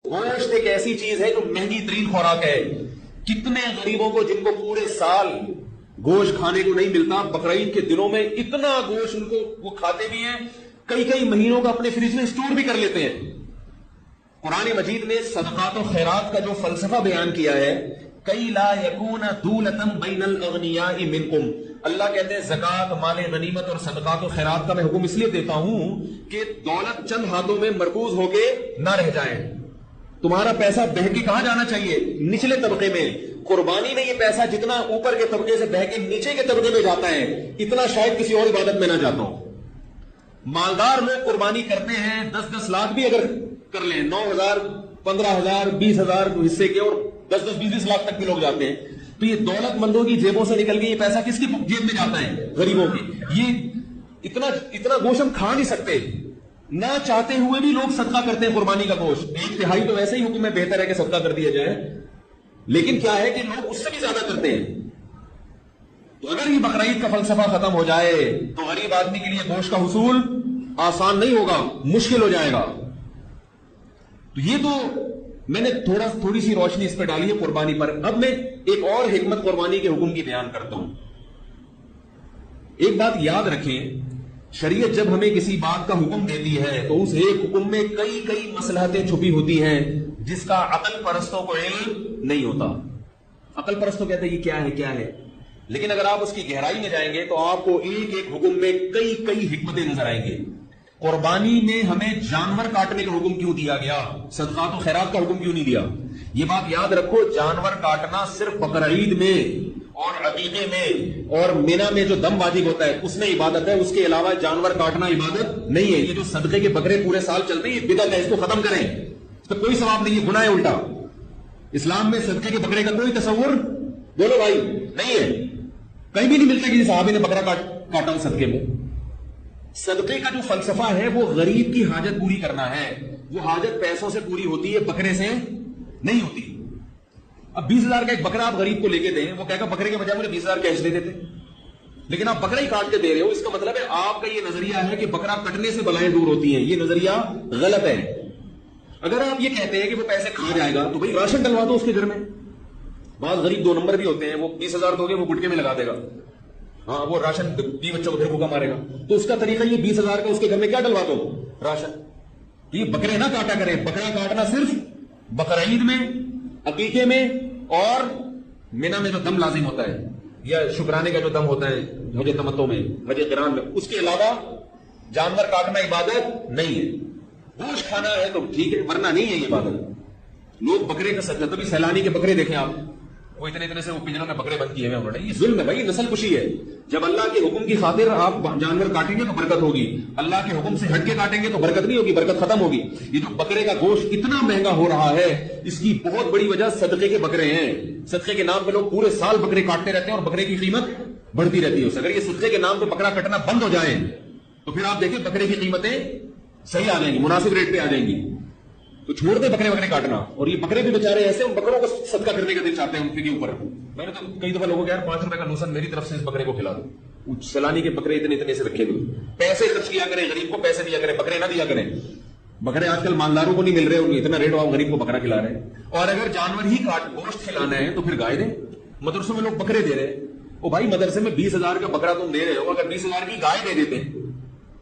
گوشت ایک ایسی چیز ہے جو مہنگی ترین خوراک ہے. کتنے غریبوں کو جن کو پورے سال گوشت کھانے کو نہیں ملتا، بقرعید کے دنوں میں اتنا گوشت ان کو وہ کھاتے بھی ہیں، کئی کئی مہینوں کا اپنے فریج میں اسٹور بھی کر لیتے ہیں. قرآن مجید نے صدقات و خیرات کا جو فلسفہ بیان کیا ہے، کئی لا یکون دولتم بین الاغنیاء منکم، اللہ کہتے ہیں زکات، مال غنیمت اور صدقات و خیرات کا میں حکم اس لیے دیتا ہوں کہ دولت چند ہاتھوں میں مرکوز ہو کے نہ رہ جائے. تمہارا پیسہ بہہ کے کہاں جانا چاہیے؟ نچلے طبقے میں. قربانی میں یہ پیسہ جتنا اوپر کے طبقے سے بہہ کے نیچے کے طبقے میں جاتا ہے، اتنا شاید کسی اور عبادت میں نہ جاتا ہوں. مالدار لوگ قربانی کرتے ہیں 10-10 لاکھ بھی اگر کر لیں، 9,000 15,000 20,000 حصے کے، اور 10-10 20 لاکھ تک بھی لوگ جاتے ہیں. تو یہ دولت مندوں کی جیبوں سے نکل کے یہ پیسہ کس کی جیب میں جاتا ہے؟ غریبوں کی. یہ اتنا گوشت ہم کھا نہیں سکتے. نہ چاہتے ہوئے بھی لوگ صدقہ کرتے ہیں قربانی کا گوشت. 1/3 تو ویسے ہی حکم میں بہتر ہے کہ صدقہ کر دیا جائے، لیکن کیا ہے کہ لوگ اس سے بھی زیادہ کرتے ہیں. تو اگر یہ بقرعید کا فلسفہ ختم ہو جائے تو غریب آدمی کے لیے گوشت کا حصول آسان نہیں ہوگا، مشکل ہو جائے گا. تو یہ تو میں نے تھوڑی سی روشنی اس پہ ڈالی ہے قربانی پر. اب میں ایک اور حکمت قربانی کے حکم کی بیان کرتا ہوں. ایک بات یاد رکھیں، شریعت جب ہمیں کسی بات کا حکم دیتی ہے تو اس ایک حکم میں کئی کئی مصلحتیں چھپی ہوتی ہیں جس کا عقل پرستوں کو علم نہیں ہوتا. عقل پرستوں کہتے ہیں یہ کیا ہے، لیکن اگر آپ اس کی گہرائی میں جائیں گے تو آپ کو ایک ایک حکم میں کئی کئی حکمتیں نظر آئیں گے. قربانی میں ہمیں جانور کاٹنے کا حکم کیوں دیا گیا؟ صدقات و خیرات کا حکم کیوں نہیں دیا؟ یہ بات یاد رکھو، جانور کاٹنا صرف بقرعید میں اور عقیقے میں اور مینا میں جو دم واجب ہوتا ہے اس میں عبادت ہے. اس کے علاوہ جانور کاٹنا عبادت نہیں ہے. یہ جو صدقے کے بکرے پورے سال چلتے ہیں یہ بدعت ہے، اس کو ختم کریں. اس کا کوئی ثواب نہیں ہے، گناہ ہے الٹا. اسلام میں صدقے کے بکرے کا کوئی تصور بولو بھائی نہیں ہے. کہیں بھی نہیں ملتا کہ صحابی نے بکرا کاٹا ہوں صدقے میں. صدقے کا جو فلسفہ ہے وہ غریب کی حاجت پوری کرنا ہے. وہ حاجت پیسوں سے پوری ہوتی ہے، بکرے سے نہیں ہوتی. اب 20,000 کا ایک بکرا آپ غریب کو لے کے دیں، وہ کہے گا بکرے کے بجائے مجھے 20,000 کیش دے دیتے. لیکن آپ بکرا ہی کاٹ کے دے رہے ہو، اس کا مطلب ہے آپ کا یہ نظریہ ہے کہ بکرا کٹنے سے بلائیں دور ہوتی ہیں. یہ نظریہ غلط ہے. اگر آپ یہ کہتے ہیں کہ وہ پیسے کھا جائے گا تو بھائی راشن ڈلوا دو اس کے گھر میں. بعض غریب 2 نمبر بھی ہوتے ہیں، وہ 20,000 دو گے وہ گٹکے میں لگا دے گا، ہاں وہ راشن 20 بچوں کو پھر بھوکا مارے گا. تو اس کا طریقہ یہ 20,000 کا اس کے گھر میں کیا ڈلوا دو؟ راشن. تو یہ بکرے نہ کاٹا کریں. بکرا کاٹنا صرف بقرعید میں، عقیقے میں اور مینا میں جو دم لازم ہوتا ہے یا شکرانے کا جو دم ہوتا ہے حج تمتع میں، حج قران میں. اس کے علاوہ جانور کاٹنا عبادت نہیں ہے. گوشت کھانا ہے تو ٹھیک ہے، ورنہ نہیں ہے یہ عبادت. لوگ بکرے کا سجدہ، تو بھی سیلانی کے بکرے دیکھیں آپ، وہ اتنے سے وہ پنجروں میں بکرے بند کیے ہوئے انہوں نے. یہ ظلم ہے بھائی، نسل کشی ہے. جب اللہ کے حکم کی خاطر آپ جانور کاٹیں گے تو برکت ہوگی، اللہ کے حکم سے ہٹ کے کاٹیں گے تو برکت نہیں ہوگی، برکت ختم ہوگی. یہ جو بکرے کا گوشت اتنا مہنگا ہو رہا ہے اس کی بہت بڑی وجہ صدقے کے بکرے ہیں. صدقے کے نام پہ لوگ پورے سال بکرے کاٹتے رہتے ہیں اور بکرے کی قیمت بڑھتی رہتی ہے. اگر یہ صدقے کے نام پہ بکرا کٹنا بند ہو جائے تو پھر آپ دیکھیں بکرے کی قیمتیں صحیح آ جائیں گی، مناسب ریٹ پہ آ جائیں گی. تو چھوڑ دے بکرے کاٹنا. اور یہ بکرے بھی بیچارے ایسے ان بکروں کو صدقہ کرنے کا دل چاہتے ہیں ان کے اوپر. میں نے تو کئی دفعہ لوگوں کو یار 5 روپے کا نوسن میری طرف سے اس بکرے کو کھلا دو. سیلانی کے بکرے اتنے سے رکھے دو، پیسے خرچ کیا کریں، غریب کو پیسے دیا کریں، بکرے نہ دیا کریں. بکرے آج کل مالداروں کو نہیں مل رہے، ان اتنا ریٹ ہوا غریب کو بکرا کھلا رہے ہیں. اور اگر جانور ہی گوشت کھلانا ہے تو پھر گائے دیں. مدرسوں میں لوگ بکرے دے رہے ہیں. او بھائی مدرسے میں 20,000 کا بکرا تم دے رہے ہو، اگر 20,000 کی گائے دے دیتے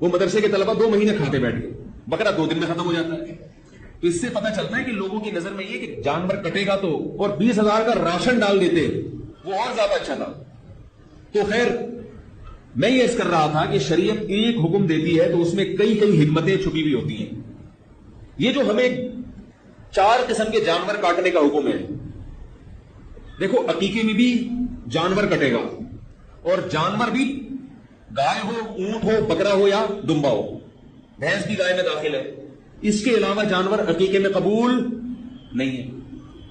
وہ مدرسے کے طلبہ 2 مہینے کھاتے بیٹھ کے، بکرا 2 دن میں ختم ہو جاتا ہے. تو اس سے پتہ چلتا ہے کہ لوگوں کی نظر میں یہ کہ جانور کٹے گا تو، اور 20,000 کا راشن ڈال دیتے وہ اور زیادہ اچھا تھا. تو خیر میں یہ اس کر رہا تھا کہ شریعت ایک حکم دیتی ہے تو اس میں کئی کئی حکمتیں چھپی ہوئی ہوتی ہیں. یہ جو ہمیں 4 قسم کے جانور کاٹنے کا حکم ہے، دیکھو عقیقے میں بھی جانور کٹے گا، اور جانور بھی گائے ہو، اونٹ ہو، بکرا ہو یا دمبا ہو. بھینس بھی گائے میں داخل ہے. اس کے علاوہ جانور عقیقے میں قبول نہیں ہے.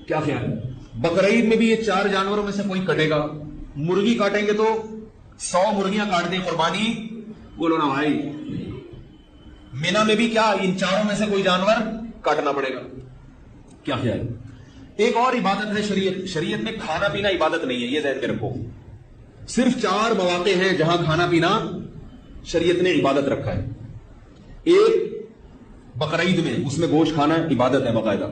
کیا خیال ہے؟ بقرعید میں بھی یہ 4 جانوروں میں سے کوئی کٹے گا. مرغی کاٹیں گے تو 100 مرغیاں کاٹ دیں قربانی، بولو نا بھائی. مینا میں بھی کیا ان 4 میں سے کوئی جانور کاٹنا پڑے گا. کیا خیال ہے؟ ایک اور عبادت ہے شریعت میں کھانا پینا عبادت نہیں ہے، یہ ذہن میں رکھو. صرف 4 مواقع ہیں جہاں کھانا پینا شریعت نے عبادت رکھا ہے. ایک بقرعید میں، اس میں گوشت کھانا عبادت ہے باقاعدہ.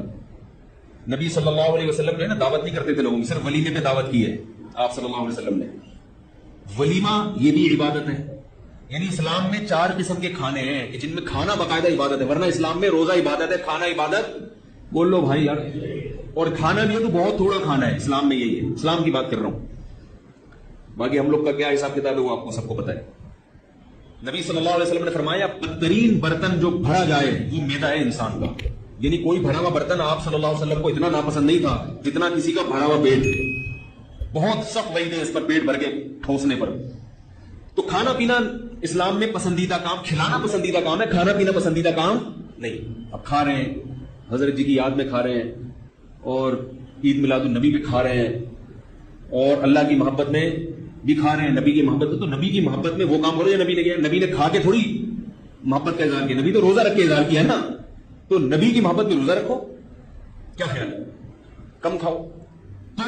نبی صلی اللہ علیہ وسلم جو ہے نا دعوت نہیں کرتے تھے لوگوں کی، صرف ولیمے پہ دعوت کی ہے آپ صلی اللہ علیہ وسلم نے. ولیمہ یہ بھی عبادت ہے. یعنی اسلام میں 4 قسم کے کھانے ہیں کہ جن میں کھانا باقاعدہ عبادت ہے. ورنہ اسلام میں روزہ عبادت ہے، کھانا عبادت. بول لو بھائی یار. اور کھانا بھی ہے تو بہت تھوڑا کھانا ہے. اسلام میں یہی ہے، اسلام کی بات کر رہا ہوں. باقی ہم لوگ کا کیا حساب کتاب ہے وہ آپ کو سب کو پتا ہے. نبی صلی اللہ علیہ وسلم نے فرمایا بدترین برتن جو بھرا جائے وہ میدا ہے انسان کا. یعنی کوئی بھرا ہوا برتن آپ صلی اللہ علیہ وسلم کو اتنا ناپسند نہیں تھا جتنا کسی کا بھرا ہوا پیٹ. بہت سخت وعید ہے اس پر پیٹ بھر کے ٹھوسنے پر. تو کھانا پینا اسلام میں پسندیدہ کام، کھلانا پسندیدہ کام ہے، کھانا پینا پسندیدہ کام نہیں. اب کھا رہے ہیں، حضرت جی کی یاد میں کھا رہے ہیں، اور عید میلاد النبی پہ کھا رہے ہیں، اور اللہ کی محبت میں بھی کھا رہے ہیں، نبی کی محبت میں. تو نبی کی محبت میں وہ کام کرو جو نبی نے کیا. نبی نے کھا کے تھوڑی محبت کا اظہار کیا، نبی تو روزہ رکھ کے اظہار کیا ہے نا. تو نبی کی محبت میں روزہ رکھو. کیا خیال ہے؟ کم کھاؤ. تو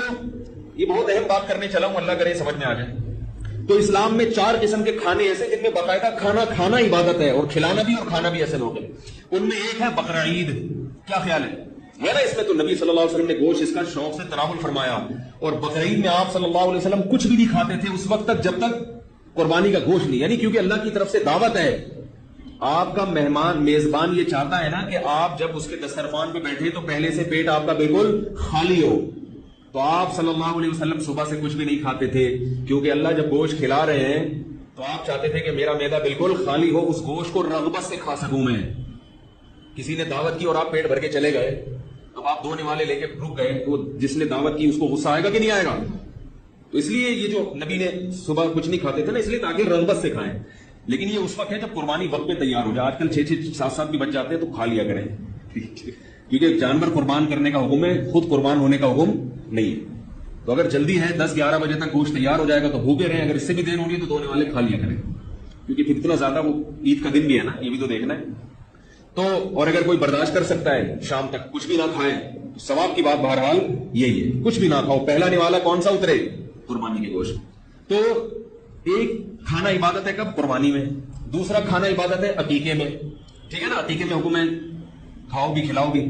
یہ بہت اہم بات کرنے چلا ہوں، اللہ کرے سمجھ میں آ جائے. تو اسلام میں 4 قسم کے کھانے ایسے جن میں باقاعدہ کھانا عبادت ہے، اور کھلانا بھی اور کھانا بھی ایسے لوگ ہیں. ان میں ایک ہے بقرہ عید. کیا خیال ہے نا؟ اس میں تو نبی صلی اللہ علیہ وسلم نے گوشت اس کا شوق سے تناول فرمایا. اور بقرہ عید میں آپ صلی اللہ علیہ وسلم کچھ بھی نہیں کھاتے تھے اس وقت تک جب تک قربانی کا گوشت نہیں. یعنی کیونکہ اللہ کی طرف سے دعوت ہے. آپ کا مہمان میزبان یہ چاہتا ہے نا کہ آپ جب اس کے دسترخوان پہ بیٹھے تو پہلے سے پیٹ آپ کا بالکل خالی ہو. تو آپ صلی اللہ علیہ وسلم صبح سے کچھ بھی نہیں کھاتے تھے، کیونکہ اللہ جب گوشت کھلا رہے ہیں تو آپ چاہتے تھے کہ میرا معدہ بالکل خالی ہو، اس گوشت کو رغبت سے کھا سکوں میں. کسی نے دعوت کی اور آپ پیٹ بھر کے چلے گئے، اب آپ دھونے والے لے کے رک گئے، تو جس نے دعوت کی اس کو غصہ آئے گا کہ نہیں آئے گا؟ تو اس لیے یہ جو نبی نے صبح کچھ نہیں کھاتے تھے نا، اس لیے تاکہ رغبت سے کھائیں. لیکن یہ اس وقت ہے جب قربانی وقت پہ تیار ہو جائے. آج کل 6-6 7-7 بھی بچ جاتے ہیں تو کھا لیا کریں، کیونکہ جانور قربان کرنے کا حکم ہے، خود قربان ہونے کا حکم نہیں ہے. تو اگر جلدی ہے 10-11 بجے تک گوشت تیار ہو جائے گا تو بھوکے رہیں. اگر اس سے بھی دیر ہوگی تو دھونے والے کھا لیا کریں، کیونکہ پھر اتنا زیادہ وہ عید کا دن بھی ہے نا، یہ بھی تو دیکھنا ہے. تو اور اگر کوئی برداشت کر سکتا ہے شام تک کچھ بھی نہ کھائیں تو ثواب کی بات بہرحال یہی ہے، کچھ بھی نہ کھاؤ. پہلا نوالا کون سا اترے؟ قربانی کے گوشت. تو ایک کھانا عبادت ہے کب؟ قربانی میں. دوسرا کھانا عبادت ہے عقیقے میں. ٹھیک ہے نا، عقیقے میں حکم ہے کھاؤ بھی کھلاؤ بھی.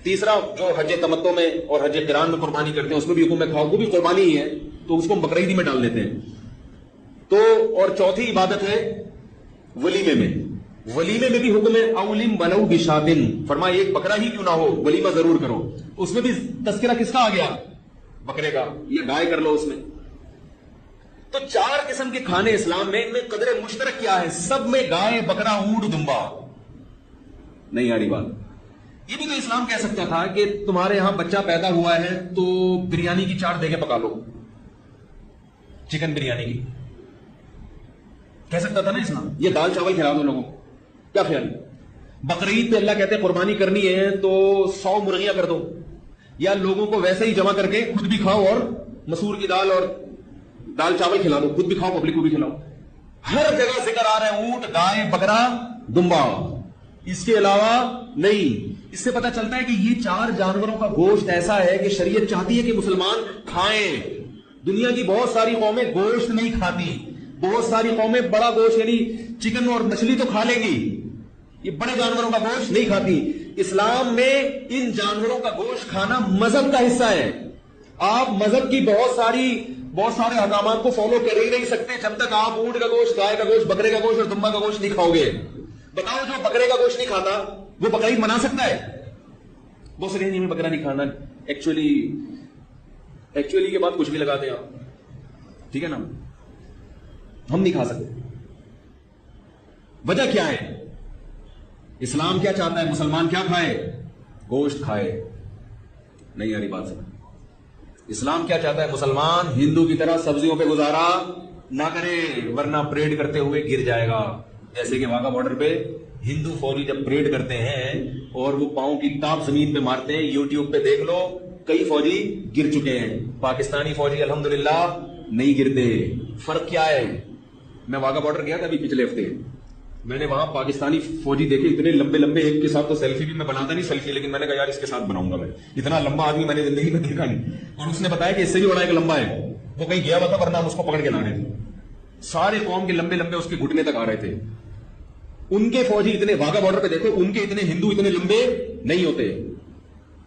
تیسرا جو حج تمتع میں اور حج قران میں قربانی کرتے ہیں اس میں بھی حکم ہے کھاؤ، وہ بھی قربانی ہی ہے، تو اس کو ہم بقرہ عید میں ڈال دیتے ہیں. تو اور چوتھی عبادت ہے ولیمے میں. ولیمے میں بھی حکم ہے اولم ولو بشاتن. فرمایا ایک بکرا ہی کیوں نہ ہو ولیمہ ضرور کرو. اس میں بھی تذکرہ کس کا آ گیا؟ بکرے کا. یہ گائے کر لو اس میں. تو 4 قسم کے کھانے اسلام میں، ان میں قدر مشترک کیا ہے؟ سب میں گائے، بکرا، اونٹ، دمبا. نہیں آ رہی بات. یہ بھی تو اسلام کہہ سکتا تھا کہ تمہارے یہاں بچہ پیدا ہوا ہے تو بریانی کی 4 دیگیں پکا لو، چکن بریانی کی. کہہ سکتا تھا نا اسلام. یہ دال چاول کھلا دو لوگوں کو. کیا خیال ہے؟ بقرعید پہ اللہ کہتے ہیں قربانی کرنی ہے تو 100 مرغیاں کر دو، یا لوگوں کو ویسے ہی جمع کر کے خود بھی کھاؤ اور مسور کی دال اور دال چاول کھلا دو، خود بھی کھاؤ پبلک کو بھی کھلاؤ. ہر جگہ ذکر آ رہا ہے اونٹ، گائے، بکرا، دمبا. اس کے علاوہ نہیں. اس سے پتہ چلتا ہے کہ یہ 4 جانوروں کا گوشت ایسا ہے کہ شریعت چاہتی ہے کہ مسلمان کھائیں. دنیا کی بہت ساری قومیں گوشت نہیں کھاتی. بہت ساری قومیں بڑا گوشت یعنی چکن اور مچھلی تو کھا لیں گی، یہ بڑے جانوروں کا گوشت نہیں کھاتی. اسلام میں ان جانوروں کا گوشت کھانا مذہب کا حصہ ہے. آپ مذہب کی بہت سارے احکامات کو فالو کر ہی نہیں سکتے جب تک آپ اونٹ کا گوشت، گائے کا گوشت، بکرے کا گوشت اور دمبا کا گوشت نہیں کھاؤ گے. بتاؤ جو بکرے کا گوشت نہیں کھاتا وہ بقرعید منا سکتا ہے؟ وہ سر نہیں بکرا نہیں کھانا. ایکچولی کے بعد کچھ بھی لگاتے ہیں آپ، ٹھیک ہے نا، ہم نہیں کھا سکتے. وجہ کیا ہے؟ اسلام کیا چاہتا ہے؟ مسلمان کیا کھائے؟ گوشت کھائے. نہیں یاری بات سمجھ. اسلام کیا چاہتا ہے؟ مسلمان ہندو کی طرح سبزیوں پہ گزارا نہ کرے، ورنہ پریڈ کرتے ہوئے گر جائے گا. جیسے کہ واگا بارڈر پہ ہندو فوجی جب پریڈ کرتے ہیں اور وہ پاؤں کی ٹاپ زمین پہ مارتے ہیں، یوٹیوب پہ دیکھ لو، کئی فوجی گر چکے ہیں. پاکستانی فوجی الحمدللہ نہیں گرتے. فرق کیا ہے؟ میں واگا بارڈر گیا تھا ابھی پچھلے ہفتے، میں نے وہاں پاکستانی فوجی دیکھے اتنے لمبے لمبے. ایک کے ساتھ تو سیلفی بھی میں بناتا نہیں سیلفی، لیکن میں نے کہا یار اس کے ساتھ بناؤں گا. میں اتنا لمبا آدمی میں نے زندگی میں دیکھا نہیں. اور اس نے بتایا کہ اس سے بھی بڑا ایک لمبا ہے، وہ کہیں گیا ہوا تھا ورنہ ہم اس کو پکڑ کے لا رہے تھے. سارے قوم کے لمبے لمبے اس کے گھٹنے تک آ رہے تھے. ان کے فوجی اتنے، واگا بارڈر پہ دیکھو، ان کے اتنے ہندو اتنے لمبے نہیں ہوتے.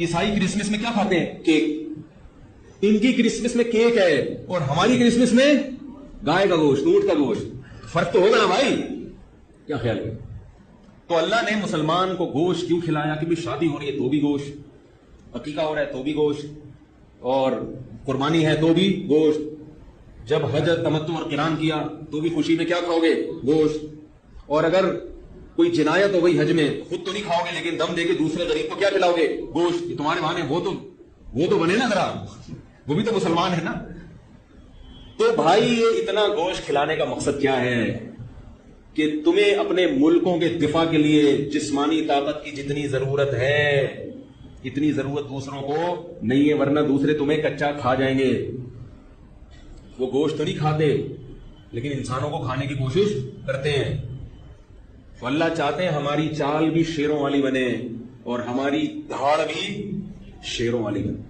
عیسائی کرسمس میں کیا کھاتے ہیں؟ کیک. ان کی کرسمس میں کیک ہے اور ہماری کرسمس میں گائے کا گوشت، اونٹ کا گوشت. فرق تو ہوگا نا بھائی، کیا خیال ہے؟ تو اللہ نے مسلمان کو گوشت کیوں کھلایا؟ کہ بھی شادی ہو رہی ہے تو بھی گوشت، عقیقہ ہو رہا ہے تو بھی گوشت، اور قربانی ہے تو بھی گوشت، جب حج تمتع اور قران کیا تو بھی خوشی میں کیا کھاؤ گے؟ گوشت. اور اگر کوئی جنایت ہو گئی حج میں، خود تو نہیں کھاؤ گے لیکن دم دے کے دوسرے غریب کو کیا کھلاؤ گے؟ گوشت. تمہارے بہانے وہ تو بنے نا ذرا، وہ بھی تو مسلمان ہے نا. تو بھائی یہ اتنا گوشت کھلانے کا مقصد کیا ہے؟ کہ تمہیں اپنے ملکوں کے دفاع کے لیے جسمانی طاقت کی جتنی ضرورت ہے اتنی ضرورت دوسروں کو نہیں ہے، ورنہ دوسرے تمہیں کچا کھا جائیں گے. وہ گوشت تو نہیں کھاتے لیکن انسانوں کو کھانے کی کوشش کرتے ہیں. تو اللہ چاہتے ہیں ہماری چال بھی شیروں والی بنے اور ہماری دھاڑ بھی شیروں والی بنے.